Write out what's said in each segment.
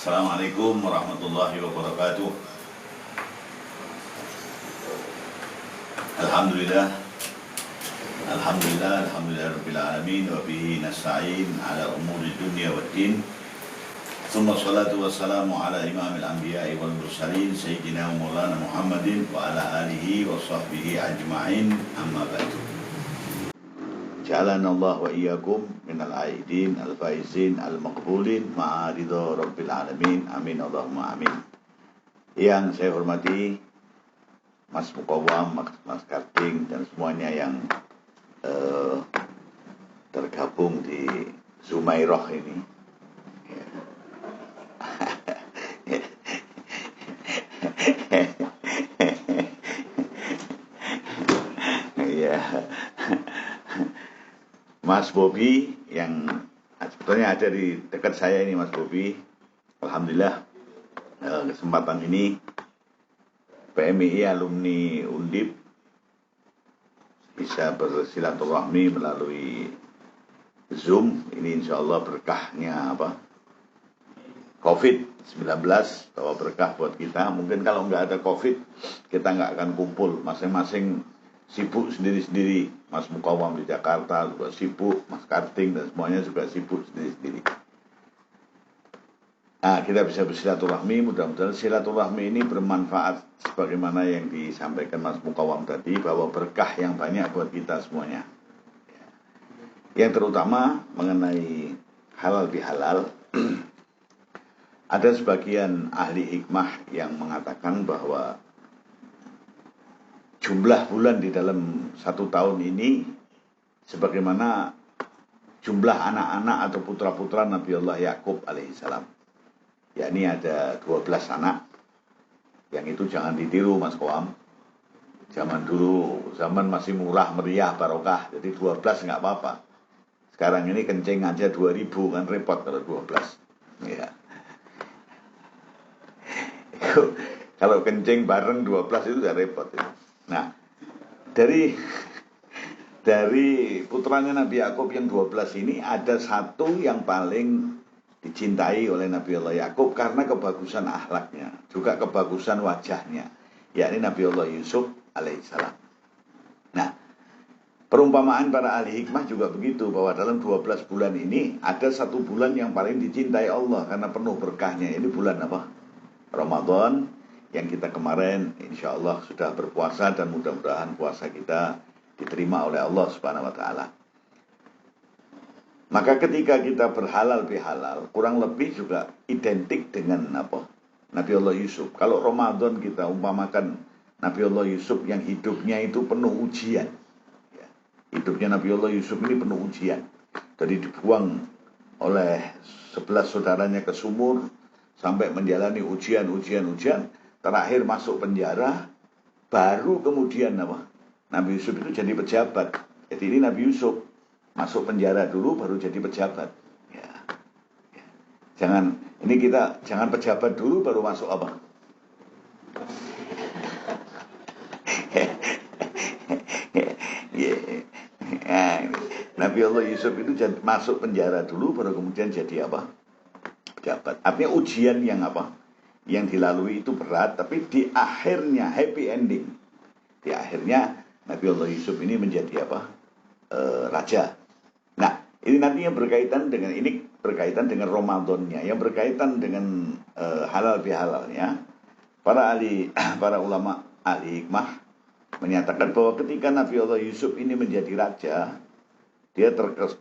Assalamualaikum warahmatullahi wabarakatuh. Alhamdulillah Rabbil alamin wa bihi nasta'in ala umuri dunya waddin. Tsumma salatu wassalamu ala imamil anbiya'i wal mursalin sayyidina wa maulana Muhammadin wa ala alihi wa sahbihi ajma'in, amma ba'du. Ja'alanallahu wa iyyakum minal aidin al-faizin al-maqbulin ma'a ridha rabbil alamin, amin Allahumma amin. Yang saya hormati Mas Mukawam, Mas Karting, dan semuanya yang tergabung di Zumairoh ini. Ya. Mas Bobi yang sebetulnya ada di dekat saya ini, Mas Bobi. Alhamdulillah kesempatan ini PMII alumni Undip bisa bersilaturahmi melalui Zoom. Ini insya Allah berkahnya COVID-19, bahwa berkah buat kita. Mungkin kalau nggak ada COVID, kita nggak akan kumpul. Masing-masing sibuk sendiri-sendiri. Mas Mukawam di Jakarta juga sibuk, Mas Karting dan semuanya juga sibuk sendiri-sendiri. Nah, kita bisa bersilaturahmi. Mudah-mudahan silaturahmi ini bermanfaat sebagaimana yang disampaikan Mas Mukawam tadi, bahwa berkah yang banyak buat kita semuanya. Yang terutama mengenai halal bihalal. Ada sebagian ahli hikmah yang mengatakan bahwa jumlah bulan di dalam 1 tahun ini sebagaimana jumlah anak-anak atau putra-putra Nabi Allah Yakub alaihissalam. Yakni ada 12 anak. Yang itu jangan ditiru, Mas Koam. Zaman dulu, zaman masih murah, meriah, barokah. Jadi 12 nggak apa-apa. Sekarang ini kencing aja 2000, kan repot kalau 12. Ya. Kalau kencing bareng 12 itu udah repot ya. Nah, dari putranya Nabi Yakub yang 12 ini ada satu yang paling dicintai oleh Nabi Allah Yakub karena kebagusan akhlaknya, juga kebagusan wajahnya, yakni Nabi Allah Yusuf alaihissalam. Nah, perumpamaan para ahli hikmah juga begitu, bahwa dalam 12 bulan ini ada satu bulan yang paling dicintai Allah karena penuh berkahnya. Ini bulan apa? Ramadan, yang kita kemarin insya Allah sudah berpuasa, dan mudah-mudahan puasa kita diterima oleh Allah Subhanahu wa Ta'ala. Maka ketika kita berhalal bihalal, kurang lebih juga identik dengan Nabi Allah Yusuf. Kalau Ramadan kita umpamakan Nabi Allah Yusuf yang hidupnya itu penuh ujian. Hidupnya Nabi Allah Yusuf ini penuh ujian. Jadi dibuang oleh 11 saudaranya ke sumur, sampai menjalani ujian. Terakhir masuk penjara, baru kemudian Nabi Yusuf itu jadi pejabat. Jadi ini Nabi Yusuf masuk penjara dulu, baru jadi pejabat. Ya. Jangan pejabat dulu baru masuk Nabi Allah Yusuf itu masuk penjara dulu, baru kemudian jadi pejabat. Artinya ujian yang dilalui itu berat, tapi di akhirnya happy ending. Di akhirnya Nabi Allah Yusuf ini menjadi raja. Nah, ini nantinya berkaitan dengan Ramadannya, yang berkaitan dengan halal bihalalnya. Para ulama ahli hikmah menyatakan bahwa ketika Nabi Allah Yusuf ini menjadi raja, dia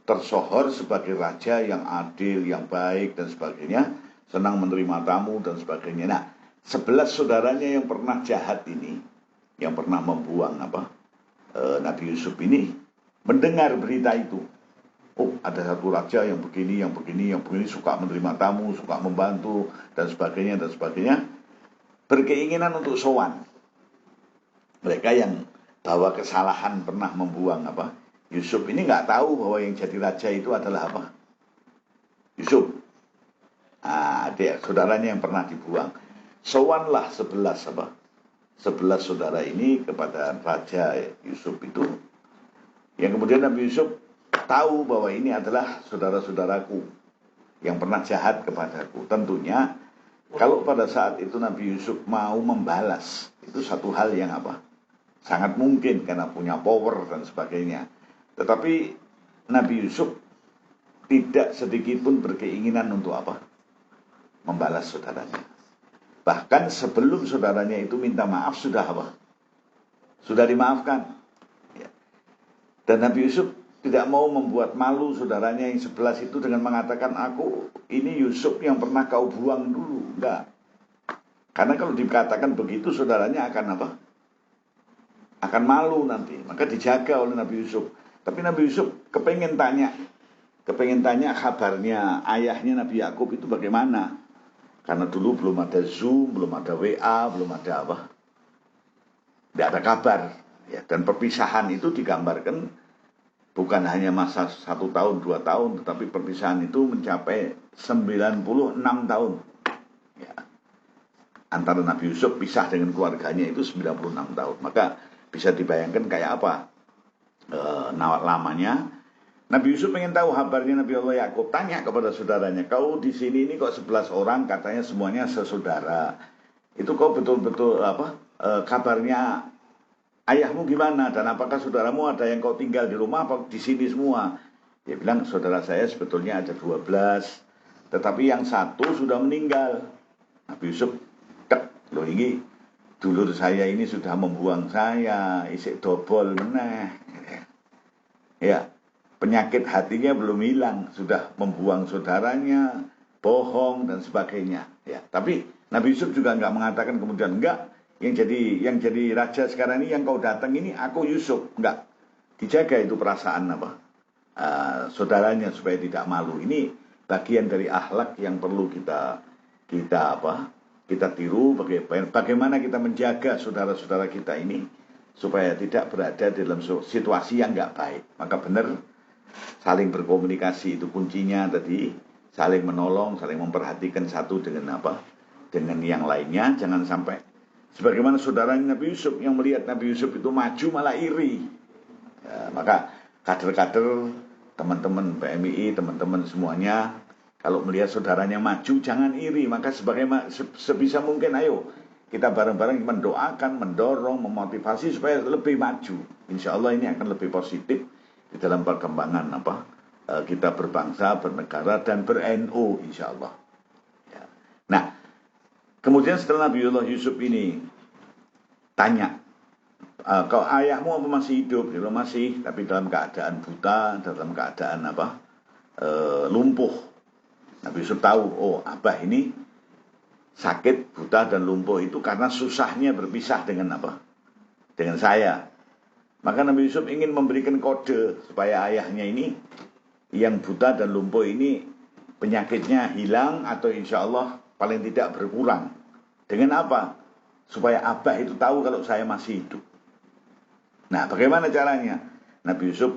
tersohor sebagai raja yang adil, yang baik dan sebagainya, senang menerima tamu dan sebagainya. Nah, 11 saudaranya yang pernah jahat ini, yang pernah membuang Nabi Yusuf ini, mendengar berita itu. Oh, ada satu raja yang begini, suka menerima tamu, suka membantu dan sebagainya. Berkeinginan untuk sowan. Mereka yang bahwa kesalahan pernah membuang Yusuf ini nggak tahu bahwa yang jadi raja itu adalah Yusuf. Adik saudaranya yang pernah dibuang. Sowanlah 11 saudara ini kepada Raja Yusuf itu. Yang kemudian Nabi Yusuf tahu bahwa ini adalah saudara-saudaraku yang pernah jahat kepadaku. Tentunya Kalau pada saat itu Nabi Yusuf mau membalas, itu satu hal yang sangat mungkin karena punya power dan sebagainya. Tetapi Nabi Yusuf tidak sedikit pun berkeinginan untuk membalas saudaranya. Bahkan sebelum saudaranya itu minta maaf sudah dimaafkan. Ya. Dan Nabi Yusuf tidak mau membuat malu saudaranya yang 11 itu dengan mengatakan, aku ini Yusuf yang pernah kau buang dulu. Enggak. Karena kalau dikatakan begitu saudaranya akan malu nanti. Maka dijaga oleh Nabi Yusuf. Tapi Nabi Yusuf kepengen tanya kabarnya ayahnya Nabi Yakub itu bagaimana. Karena dulu belum ada Zoom, belum ada WA, belum ada tidak ada kabar. Ya, dan perpisahan itu digambarkan bukan hanya masa 1 tahun, 2 tahun, tetapi perpisahan itu mencapai 96 tahun. Ya. Antara Nabi Yusuf pisah dengan keluarganya itu 96 tahun. Maka bisa dibayangkan kayak apa lamanya. Nabi Yusuf pengen tahu kabarnya Nabi Allah Yakub. Tanya kepada saudaranya, kau di sini ini kok 11 orang, katanya semuanya sesaudara. Itu kau betul-betul kabarnya ayahmu gimana? Dan apakah saudaramu ada yang kau tinggal di rumah apa di sini semua? Dia bilang, saudara saya sebetulnya ada 12, tetapi yang satu sudah meninggal. Nabi Yusuf, loh ini dulur saya ini sudah membuang saya, isik dobol meneh. Ya, penyakit hatinya belum hilang, sudah membuang saudaranya, bohong dan sebagainya. Ya, tapi Nabi Yusuf juga nggak mengatakan kemudian enggak, yang jadi raja sekarang ini yang kau datang ini aku Yusuf, enggak. Dijaga itu perasaan saudaranya supaya tidak malu. Ini bagian dari akhlak yang perlu kita tiru, bagaimana kita menjaga saudara-saudara kita ini supaya tidak berada dalam situasi yang nggak baik. Maka benar saling berkomunikasi itu kuncinya tadi, saling menolong, saling memperhatikan satu dengan dengan yang lainnya. Jangan sampai sebagaimana saudaranya Nabi Yusuf yang melihat Nabi Yusuf itu maju malah iri. Ya, maka kader-kader, teman-teman PMI, teman-teman semuanya, kalau melihat saudaranya maju jangan iri. Maka sebisa mungkin ayo kita bareng-bareng mendoakan, mendorong, memotivasi supaya lebih maju. Insya Allah ini akan lebih positif di dalam perkembangan kita berbangsa, bernegara, dan ber-NU insya Allah. Ya. Nah, kemudian setelah Nabiullah Yusuf ini tanya, kalau ayahmu apa masih hidup? Dia bilang masih, tapi dalam keadaan buta, dalam keadaan lumpuh. Nabi Yusuf tahu, oh abah ini sakit, buta dan lumpuh itu karena susahnya berpisah dengan dengan saya. Maka Nabi Yusuf ingin memberikan kode supaya ayahnya ini yang buta dan lumpuh ini penyakitnya hilang atau insya Allah paling tidak berkurang. Dengan apa? Supaya abah itu tahu kalau saya masih hidup. Nah, bagaimana caranya? Nabi Yusuf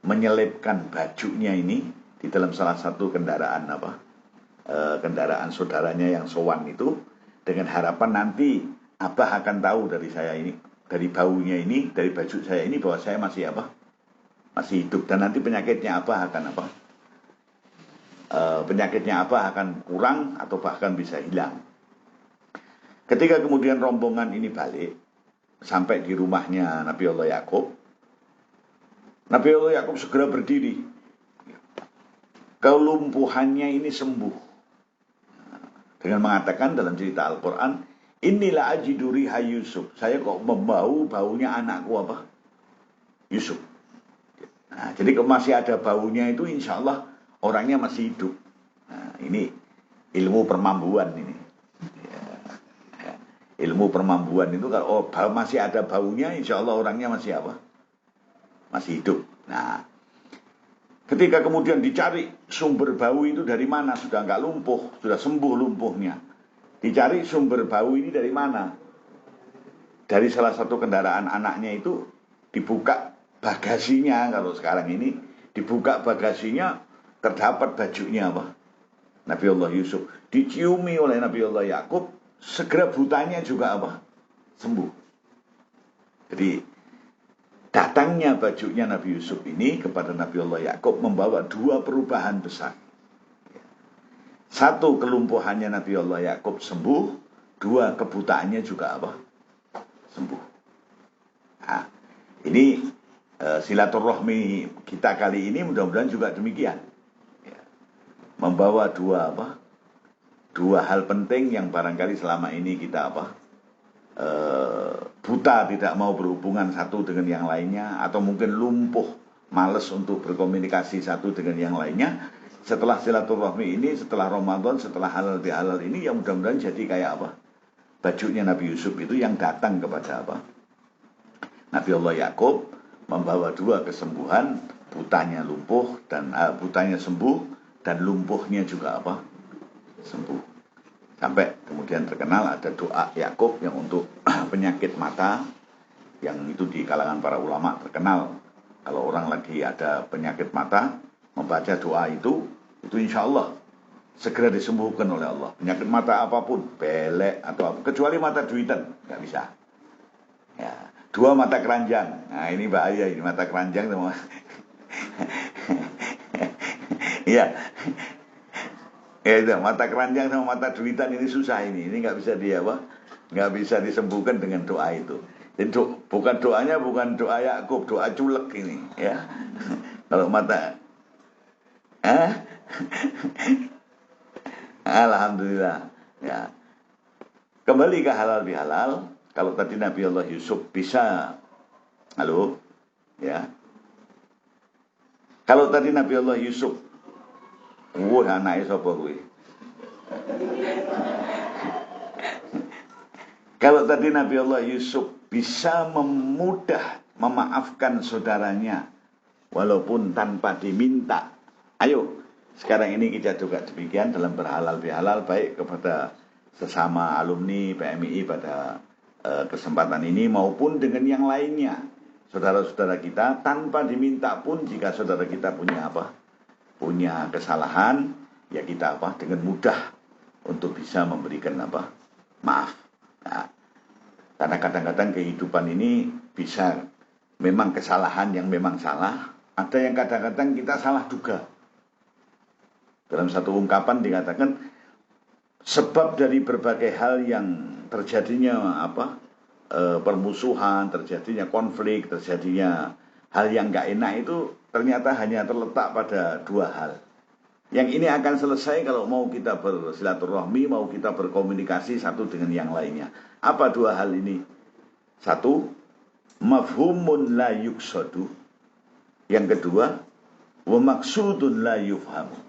menyelipkan bajunya ini di dalam salah satu kendaraan kendaraan saudaranya yang sowan itu, dengan harapan nanti abah akan tahu dari saya ini, dari baunya ini, dari baju saya ini bahwa saya masih masih hidup, dan nanti penyakitnya akan kurang atau bahkan bisa hilang. Ketika kemudian rombongan ini balik sampai di rumahnya Nabi Allah Yakub, Nabi Allah Yakub segera berdiri. Kelumpuhannya ini sembuh. Dengan mengatakan dalam cerita Al-Quran, inilah ajiduri hai Yusuf. Saya kok baunya anakku Yusuf. Nah, jadi kalau masih ada baunya itu insya Allah orangnya masih hidup. Nah, ini ilmu permambuan ini. Ya. Ilmu permambuan itu kalau masih ada baunya insya Allah orangnya masih masih hidup. Nah, ketika kemudian dicari sumber bau itu dari mana, sudah nggak lumpuh, sudah sembuh lumpuhnya. Dicari sumber bau ini dari mana. Dari salah satu kendaraan anaknya itu dibuka bagasinya, kalau sekarang ini dibuka bagasinya terdapat bajunya Nabi Allah Yusuf. Diciumi oleh Nabi Allah Yakub, segera butanya juga sembuh. Jadi datangnya bajunya Nabi Yusuf ini kepada Nabi Allah Yakub membawa 2 perubahan besar. Satu, kelumpuhannya Nabi Allah Yakub sembuh. Dua, kebutaannya juga apa? Sembuh. Nah, ini silaturahmi kita kali ini mudah-mudahan juga demikian. Ya. Membawa dua hal penting yang barangkali selama ini kita buta, tidak mau berhubungan satu dengan yang lainnya, atau mungkin lumpuh, males untuk berkomunikasi satu dengan yang lainnya. Setelah silaturahmi ini, setelah Ramadan, setelah halal bihalal ini, yang mudah-mudahan jadi kayak bajunya Nabi Yusuf itu yang datang kepada Nabi Allah Yakub, membawa dua kesembuhan, butanya lumpuh dan butanya sembuh, dan lumpuhnya juga sembuh. Sampai kemudian terkenal ada doa Yakub yang untuk penyakit mata, yang itu di kalangan para ulama terkenal. Kalau orang lagi ada penyakit mata, membaca doa itu insya Allah segera disembuhkan oleh Allah. Penyakit mata apapun, belek atau apa, kecuali mata duitan, nggak bisa. Ya, dua mata keranjang, nah ini bahaya, ini mata keranjang sama iya. Ya itu, mata keranjang sama mata duitan ini susah, ini nggak bisa nggak bisa disembuhkan dengan doa itu. Jadi bukan doanya, bukan doa Yakub, doa culek ini, ya. Kalau mata, alhamdulillah, ya. Kembali ke halal bihalal. Kalau tadi Nabi Allah Yusuf bisa, halo, ya. Kalau tadi Nabi Allah Yusuf, anaknya sapa kuwi? Kalau tadi Nabi Allah Yusuf bisa memaafkan saudaranya walaupun tanpa diminta. Ayo, sekarang ini kita juga demikian dalam berhalal bihalal, baik kepada sesama alumni PMI pada kesempatan ini maupun dengan yang lainnya. Saudara-saudara kita tanpa diminta pun, jika saudara kita punya kesalahan, ya kita dengan mudah untuk bisa memberikan maaf. Nah, karena kadang-kadang kehidupan ini bisa memang kesalahan yang memang salah, ada yang kadang-kadang kita salah duga. Dalam satu ungkapan dikatakan sebab dari berbagai hal yang terjadinya permusuhan, terjadinya konflik, terjadinya hal yang gak enak itu ternyata hanya terletak pada dua hal. Yang ini akan selesai kalau mau kita bersilaturahmi, mau kita berkomunikasi satu dengan yang lainnya. Apa dua hal ini? Satu, mafhumun la yuksadu. Yang kedua, wa maksudun la yufhamu.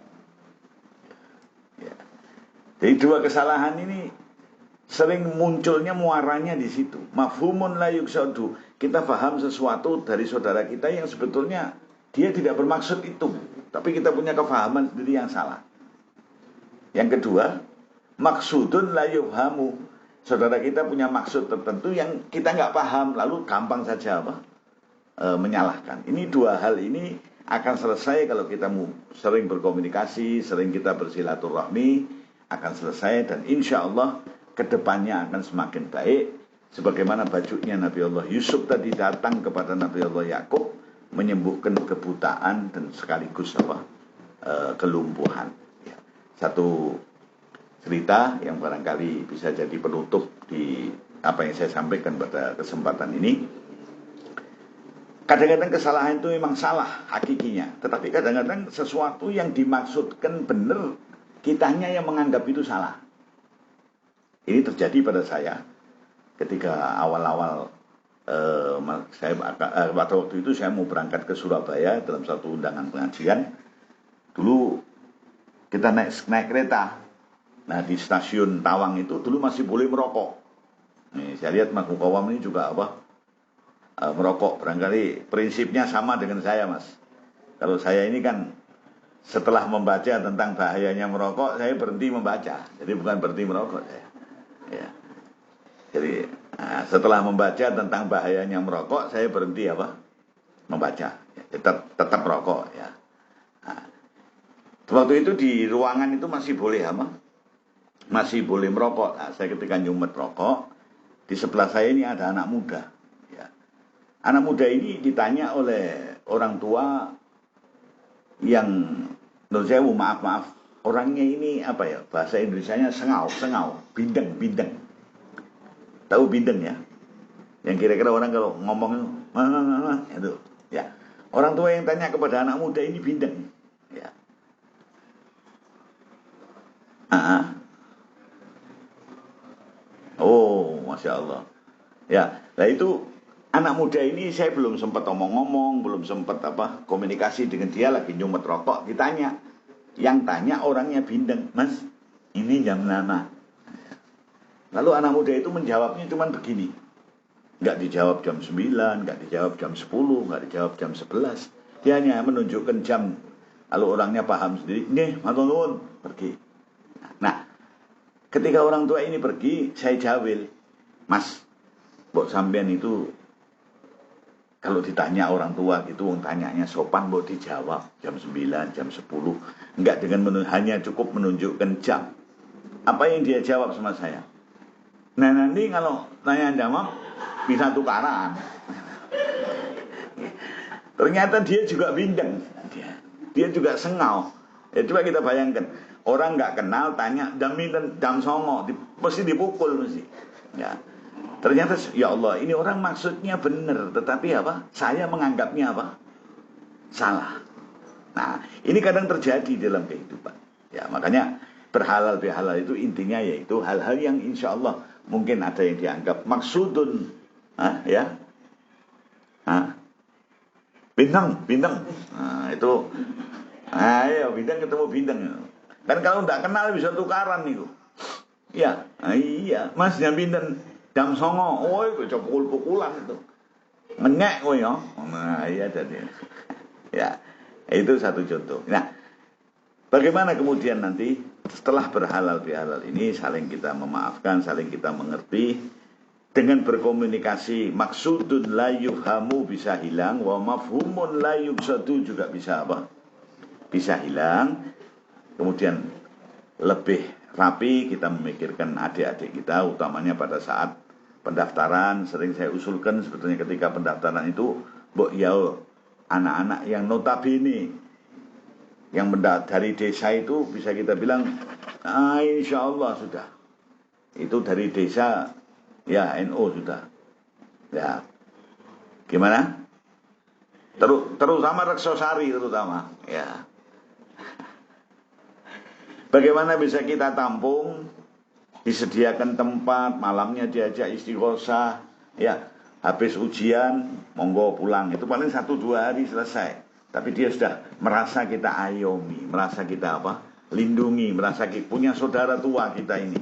Ya. Jadi dua kesalahan ini sering munculnya muaranya di situ. Mafhumun la yuksadu. Kita paham sesuatu dari saudara kita yang sebetulnya dia tidak bermaksud itu, tapi kita punya kefahaman sendiri yang salah. Yang kedua, maksudun la yufhamu. Saudara kita punya maksud tertentu yang kita nggak paham, lalu gampang saja menyalahkan. Ini dua hal ini akan selesai kalau kita sering berkomunikasi, sering kita bersilaturahmi, akan selesai, dan insya Allah kedepannya akan semakin baik. Sebagaimana bajunya Nabi Allah Yusuf tadi datang kepada Nabi Allah Yakub, menyembuhkan kebutaan dan sekaligus kelumpuhan. Ya. Satu cerita yang barangkali bisa jadi penutup di apa yang saya sampaikan pada kesempatan ini. Kadang-kadang kesalahan itu memang salah hakikinya, tetapi kadang-kadang sesuatu yang dimaksudkan benar, kitanya yang menganggap itu salah. Ini terjadi pada saya ketika awal-awal pada waktu itu saya mau berangkat ke Surabaya dalam satu undangan pengajian. Dulu kita naik kereta. Nah, di stasiun Tawang itu dulu masih boleh merokok. Nih, saya lihat Mas Mukawam ini juga merokok. Barangkali prinsipnya sama dengan saya, Mas. Kalau saya ini kan setelah membaca tentang bahayanya merokok, saya berhenti membaca. Jadi bukan berhenti merokok saya. Ya. Jadi setelah membaca tentang bahayanya merokok, saya berhenti membaca. Ya, tetap merokok ya. Nah, waktu itu di ruangan itu masih boleh masih boleh merokok. Nah, saya ketika nyumet rokok, di sebelah saya ini ada anak muda. Ya. Anak muda ini ditanya oleh orang tua yang menurut saya maaf orangnya ini apa ya, bahasa Indonesianya sengau, bindeng. Tahu bindeng ya? Yang kira-kira orang kalau ngomong itu, ya. Orang tua yang tanya kepada anak muda ini bindeng, ya. Oh, masya Allah. Ya, nah itu anak muda ini saya belum sempat omong-ngomong, belum sempat komunikasi dengan dia, lagi nyumet rokok, ditanya. Yang tanya orangnya bindeng, Mas, ini jam lama. Lalu anak muda itu menjawabnya cuma begini. Nggak dijawab jam 9, nggak dijawab jam 10, nggak dijawab jam 11. Dia hanya menunjukkan jam. Lalu orangnya paham sendiri, nih, matur nuwun, pergi. Nah, ketika orang tua ini pergi, saya jawil, Mas, mbok sampean itu kalau ditanya orang tua gitu, tanyanya sopan, mbok dijawab jam 9, jam 10. Enggak dengan hanya cukup menunjukkan jam. Apa yang dia jawab sama saya? Nah, nanti kalau tanya jawab bisa tukaran. Ternyata dia juga bindeng. Dia juga sengau. Ya coba kita bayangkan, orang nggak kenal tanya jam songo, mesti dipukul mesti. Ya. Ternyata ya Allah, ini orang maksudnya benar, tetapi apa? Saya menganggapnya apa? Salah. Nah, ini kadang terjadi dalam kehidupan. Ya, makanya berhalal bihalal itu intinya yaitu hal-hal yang insya Allah mungkin ada yang dianggap maksudun, ya, bintang. Nah, itu, ayo bintang ketemu bintang. Dan kalau tidak kenal bisa tukaran nih. Ya, iya, Mas jam bintang jam songo, bisa pukul-pukulan itu. Menyek kowe ya. Nah, iya jadi. Ya, itu satu contoh. Nah, bagaimana kemudian nanti setelah berhalal bihalal ini saling kita memaafkan, saling kita mengerti dengan berkomunikasi, maksudun la yufhamu bisa hilang, wa mafhumun la yufsadu juga bisa apa? Bisa hilang. Kemudian lebih rapi kita memikirkan adik-adik kita, utamanya pada saat pendaftaran. Sering saya usulkan sebetulnya ketika pendaftaran itu, mbok ya anak-anak yang notabene yang dari desa itu bisa kita bilang insya Allah sudah itu dari desa ya NU sudah ya, gimana terutama Reksosari terutama ya, bagaimana bisa kita tampung, disediakan tempat, malamnya diajak istighosah ya, habis ujian monggo pulang, itu paling 1-2 hari selesai. Tapi dia sudah merasa kita ayomi, merasa kita lindungi, merasa kita punya saudara tua kita ini.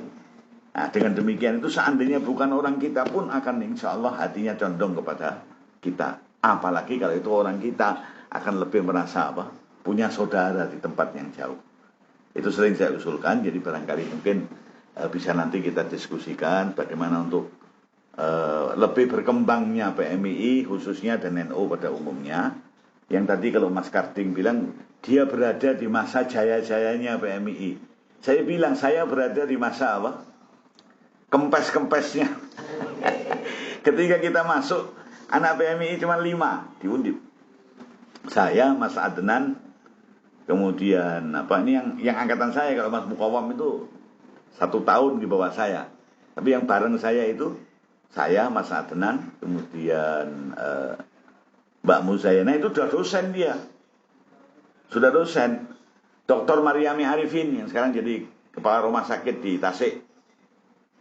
Nah, dengan demikian itu seandainya bukan orang kita pun akan insya Allah hatinya condong kepada kita. Apalagi kalau itu orang kita, akan lebih merasa punya saudara di tempat yang jauh. Itu sering saya usulkan, jadi barangkali mungkin bisa nanti kita diskusikan bagaimana untuk lebih berkembangnya PMII khususnya dan NU pada umumnya. Yang tadi kalau Mas Karding bilang dia berada di masa jaya-jayanya PMII. Saya bilang saya berada di masa kempes-kempesnya. Ketika kita masuk, anak PMII cuma 5 di Undip. Saya, Mas Adnan, kemudian ini yang angkatan saya, kalau Mas Mukawam itu 1 tahun di bawah saya. Tapi yang bareng saya itu saya, Mas Adnan, kemudian Mbak Muzayana itu sudah dosen dia. Sudah dosen. Dr. Mariami Arifin yang sekarang jadi kepala rumah sakit di Tasik.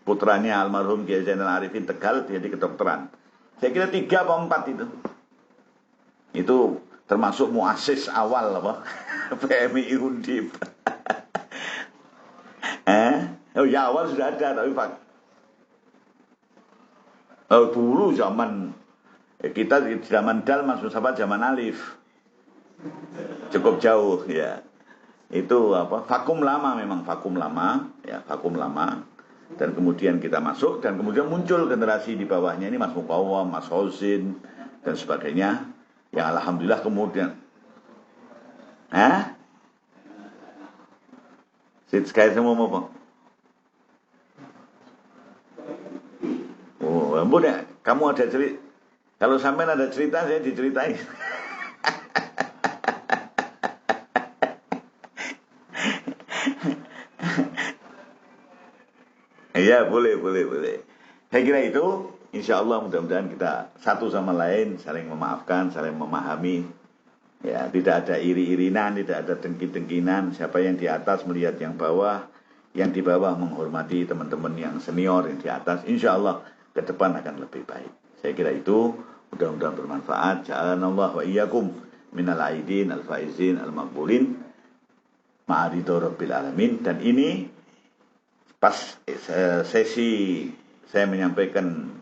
Putranya almarhum Kiai Zainal Arifin Tegal jadi kedokteran. Saya kira 3 atau 4 itu. Itu termasuk muasis awal PMII Undip. Oh ya, awal sudah ada tapi Pak. Dulu zaman kita di zaman Dal, Mas Mustafa zaman Alif. Cukup jauh ya. Itu vakum lama, memang vakum lama ya, vakum lama. Dan kemudian kita masuk dan kemudian muncul generasi di bawahnya ini Mas Mukawam, Mas Hozin dan sebagainya. Yang alhamdulillah kemudian sekali semua apa? Oh, ampun ya, kamu ada cerita. Kalau sampai ada cerita, saya diceritain. Ya, boleh. Saya kira itu, insya Allah mudah-mudahan kita satu sama lain saling memaafkan, saling memahami. Ya, tidak ada iri-irinan, tidak ada dengki-dengkinan. Siapa yang di atas melihat yang bawah, yang di bawah menghormati teman-teman yang senior yang di atas. Insya Allah ke depan akan lebih baik. Saya kira itu mudah-mudahan bermanfaat. Ja'alanallah wa iyyakum minal aidin al-faizin al-maqbulin ma'aridho rabbil alamin. Dan ini pas sesi saya menyampaikan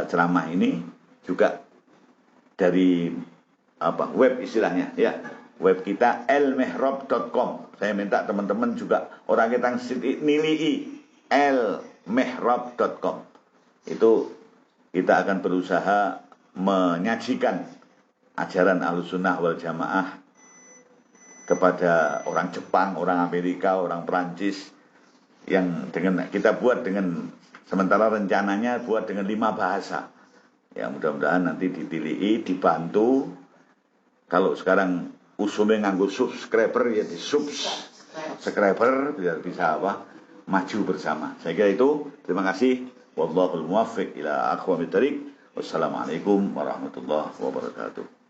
ceramah ini juga dari web istilahnya ya, web kita elmehrab.com. Saya minta teman-teman juga orang kita nilai elmehrab.com. Itu kita akan berusaha menyajikan ajaran Ahlussunnah wal Jamaah kepada orang Jepang, orang Amerika, orang Perancis, yang dengan kita buat dengan sementara rencananya buat dengan 5 bahasa. Ya, mudah-mudahan nanti ditilihi, dibantu. Kalau sekarang usulnya nganggo subscriber ya di subscriber biar bisa maju bersama. Saya kira itu. Terima kasih. Wallahul muwaffiq ila aqwamit thoriq. Wassalamualaikum warahmatullahi wabarakatuh.